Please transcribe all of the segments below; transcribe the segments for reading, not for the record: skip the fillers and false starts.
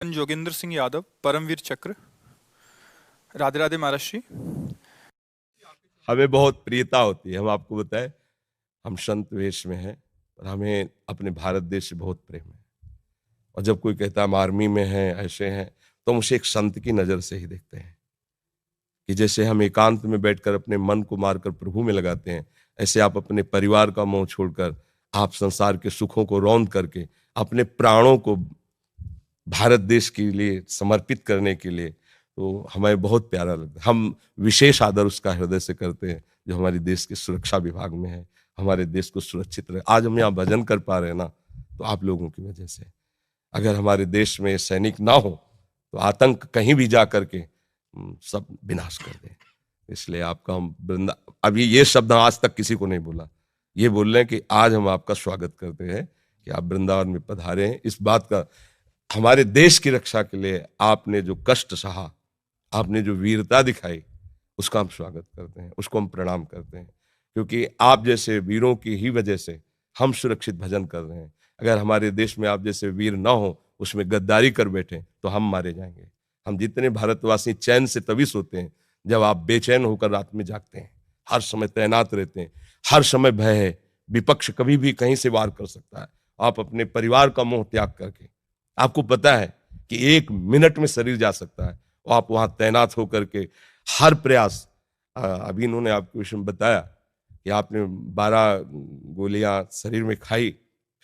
जोगिंदर सिंह यादव, परमवीर चक्र। राधे राधे महाराज जी। हमें बहुत प्रियता होती है, हम आपको बताएं, हम संत वेश में हैं और हमें अपने भारत देश से बहुत प्रेम है। और जब कोई कहता है हम आर्मी में हैं, ऐसे हैं, तो हम उसे एक संत की नजर से ही देखते हैं कि जैसे हम एकांत में बैठकर अपने मन को मारकर प्रभु में लगाते हैं, ऐसे आप अपने परिवार का मोह छोड़कर, आप संसार के सुखों को रौंद करके अपने प्राणों को भारत देश के लिए समर्पित करने के लिए, तो हमें बहुत प्यारा लगता है। हम विशेष आदर उसका हृदय से करते हैं जो हमारे देश के सुरक्षा विभाग में है, हमारे देश को सुरक्षित रहे। आज हम यहाँ भजन कर पा रहे हैं ना, तो आप लोगों की वजह से। अगर हमारे देश में सैनिक ना हो तो आतंक कहीं भी जा करके सब विनाश कर दें। इसलिए आपका हम अभी ये शब्द आज तक किसी को नहीं बोला, ये बोल रहे हैं कि आज हम आपका स्वागत करते हैं कि आप वृंदावन में पधारे हैं। इस बात का, हमारे देश की रक्षा के लिए आपने जो कष्ट सहा, आपने जो वीरता दिखाई, उसका हम स्वागत करते हैं, उसको हम प्रणाम करते हैं, क्योंकि आप जैसे वीरों की ही वजह से हम सुरक्षित भजन कर रहे हैं। अगर हमारे देश में आप जैसे वीर ना हो, उसमें गद्दारी कर बैठे, तो हम मारे जाएंगे। हम जितने भारतवासी चैन से तभी सोते हैं जब आप बेचैन होकर रात में जागते हैं, हर समय तैनात रहते हैं, हर समय भय है, विपक्ष कभी भी कहीं से वार कर सकता है। आप अपने परिवार का मोह त्याग करके, आपको पता है कि 1 मिनट में शरीर जा सकता है, और आप वहां तैनात होकर के हर प्रयास, अभी इन्होंने आपको विषय में बताया कि आपने 12 गोलियां शरीर में खाई,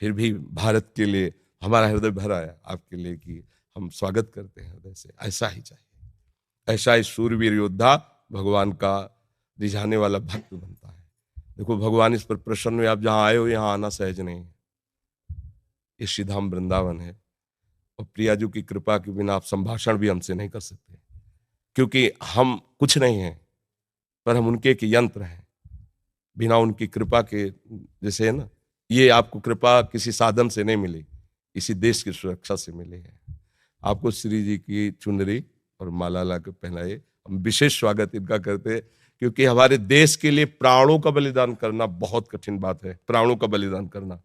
फिर भी भारत के लिए हमारा हृदय भर आया आपके लिए कि हम स्वागत करते हैं हृदय से। ऐसा ही चाहिए, ऐसा ही शूरवीर योद्धा भगवान का रिझाने वाला भक्त बनता है। देखो, भगवान इस पर प्रसन्न हुए। आप जहां आए हो, यहाँ आना सहज नहीं है। ये श्रीधाम वृंदावन है, और प्रियाजू की कृपा के बिना आप संभाषण भी हमसे नहीं कर सकते, क्योंकि हम कुछ नहीं हैं, पर हम उनके एक यंत्र हैं। बिना उनकी कृपा के, जैसे है ना, ये आपको कृपा किसी साधन से नहीं मिली, इसी देश की सुरक्षा से मिली है। आपको श्री जी की चुनरी और माला ला के पहनाए, हम विशेष स्वागत इनका करते हैं, क्योंकि हमारे देश के लिए प्राणों का बलिदान करना बहुत कठिन बात है। प्राणों का बलिदान करना,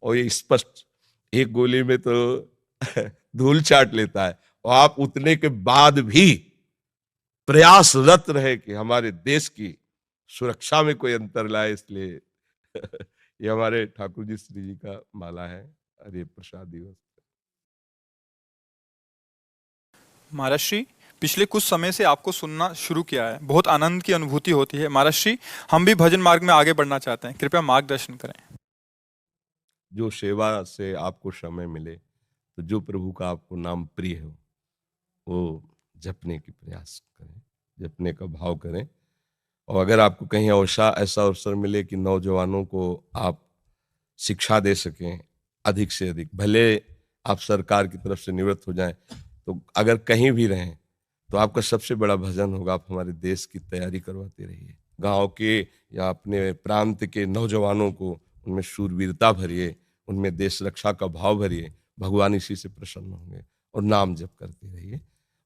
और ये स्पष्ट, एक गोली में तो धूल चाट लेता है, और आप उतने के बाद भी प्रयासरत रहे कि हमारे देश की सुरक्षा में कोई अंतर लाए। इसलिए ये हमारे ठाकुर जी श्री जी का माला है। हरे प्रसाद दिवस। महाराज जी, पिछले कुछ समय से आपको सुनना शुरू किया है, बहुत आनंद की अनुभूति होती है। महाराज जी, हम भी भजन मार्ग में आगे बढ़ना चाहते हैं, कृपया मार्गदर्शन करें। जो सेवा से आपको समय मिले, तो जो प्रभु का आपको नाम प्रिय हो, वो जपने की प्रयास करें, जपने का भाव करें। और अगर आपको कहीं ऐसा अवसर मिले कि नौजवानों को आप शिक्षा दे सकें अधिक से अधिक, भले आप सरकार की तरफ से निवृत्त हो जाएं, तो अगर कहीं भी रहें, तो आपका सबसे बड़ा भजन होगा, आप हमारे देश की तैयारी करवाते रहिए। गांव के या अपने प्रांत के नौजवानों को उनमें शूरवीरता भरिए, उनमें देश रक्षा का भाव भरिए। भगवान इसी से प्रसन्न होंगे। और नाम जप करते रहिए।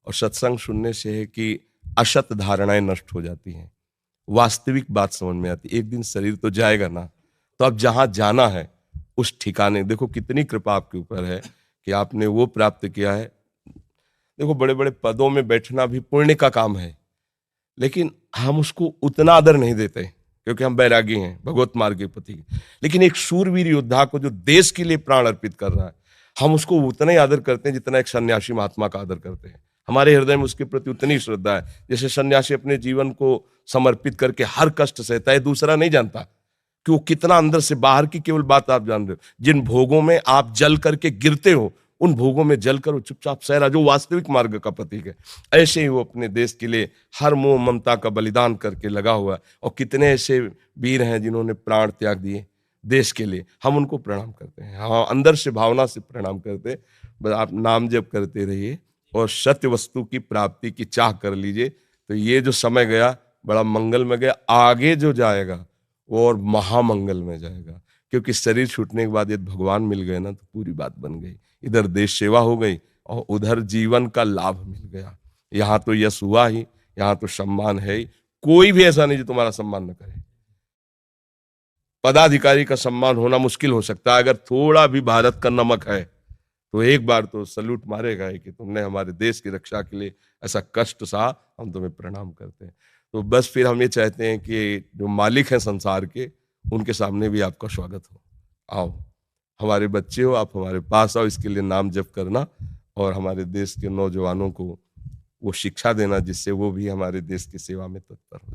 और सत्संग सुनने से है कि असत धारणाएं नष्ट हो जाती हैं, वास्तविक बात समझ में आती। एक दिन शरीर तो जाएगा ना, तो अब जहां जाना है उस ठिकाने, देखो कितनी कृपा आपके ऊपर है कि आपने वो प्राप्त किया है। देखो, बड़े बड़े पदों में बैठना भी पुण्य का काम है, लेकिन हम उसको उतना आदर नहीं देते, क्योंकि हम बैरागी हैं, भगवत मार्ग के पति। लेकिन एक शूरवीर योद्धा को जो देश के लिए प्राण अर्पित कर रहा है, हम उसको उतना ही आदर करते हैं जितना एक सन्यासी महात्मा का आदर करते हैं। हमारे हृदय में उसके प्रति उतनी श्रद्धा है। जैसे सन्यासी अपने जीवन को समर्पित करके हर कष्ट सहता है, दूसरा नहीं जानता कि वो कितना अंदर से, बाहर की केवल बात आप जान रहे हो। जिन भोगों में आप जल करके गिरते हो, उन भोगों में जल कर वो चुपचाप सह रहा, जो वास्तविक मार्ग का प्रतीक है। ऐसे ही वो अपने देश के लिए हर मोह ममता का बलिदान करके लगा हुआ है। और कितने ऐसे वीर हैं जिन्होंने प्राण त्याग दिए देश के लिए, हम उनको प्रणाम करते हैं। हाँ, अंदर से भावना से प्रणाम करते हैं। बस आप नाम जप करते रहिए और सत्य वस्तु की प्राप्ति की चाह कर लीजिए, तो ये जो समय गया बड़ा मंगल में गया। आगे जो जाएगा वो और महामंगल में जाएगा, क्योंकि शरीर छूटने के बाद यदि भगवान मिल गए ना, तो पूरी बात बन गई। इधर देश सेवा हो गई और उधर जीवन का लाभ मिल गया। यहाँ तो यश हुआ ही, यहाँ तो सम्मान है ही। कोई भी ऐसा नहीं जो तुम्हारा सम्मान न करे। पदाधिकारी का सम्मान होना मुश्किल हो सकता है, अगर थोड़ा भी भारत का नमक है तो एक बार तो सल्यूट मारेगा कि तुमने हमारे देश की रक्षा के लिए ऐसा कष्ट सहा, हम तुम्हें प्रणाम करते हैं। तो बस फिर हम ये चाहते हैं कि जो मालिक हैं संसार के, उनके सामने भी आपका स्वागत हो। आओ, हमारे बच्चे हो, आप हमारे पास आओ, इसके लिए नाम जप करना और हमारे देश के नौजवानों को वो शिक्षा देना जिससे वो भी हमारे देश की सेवा में तत्पर हो।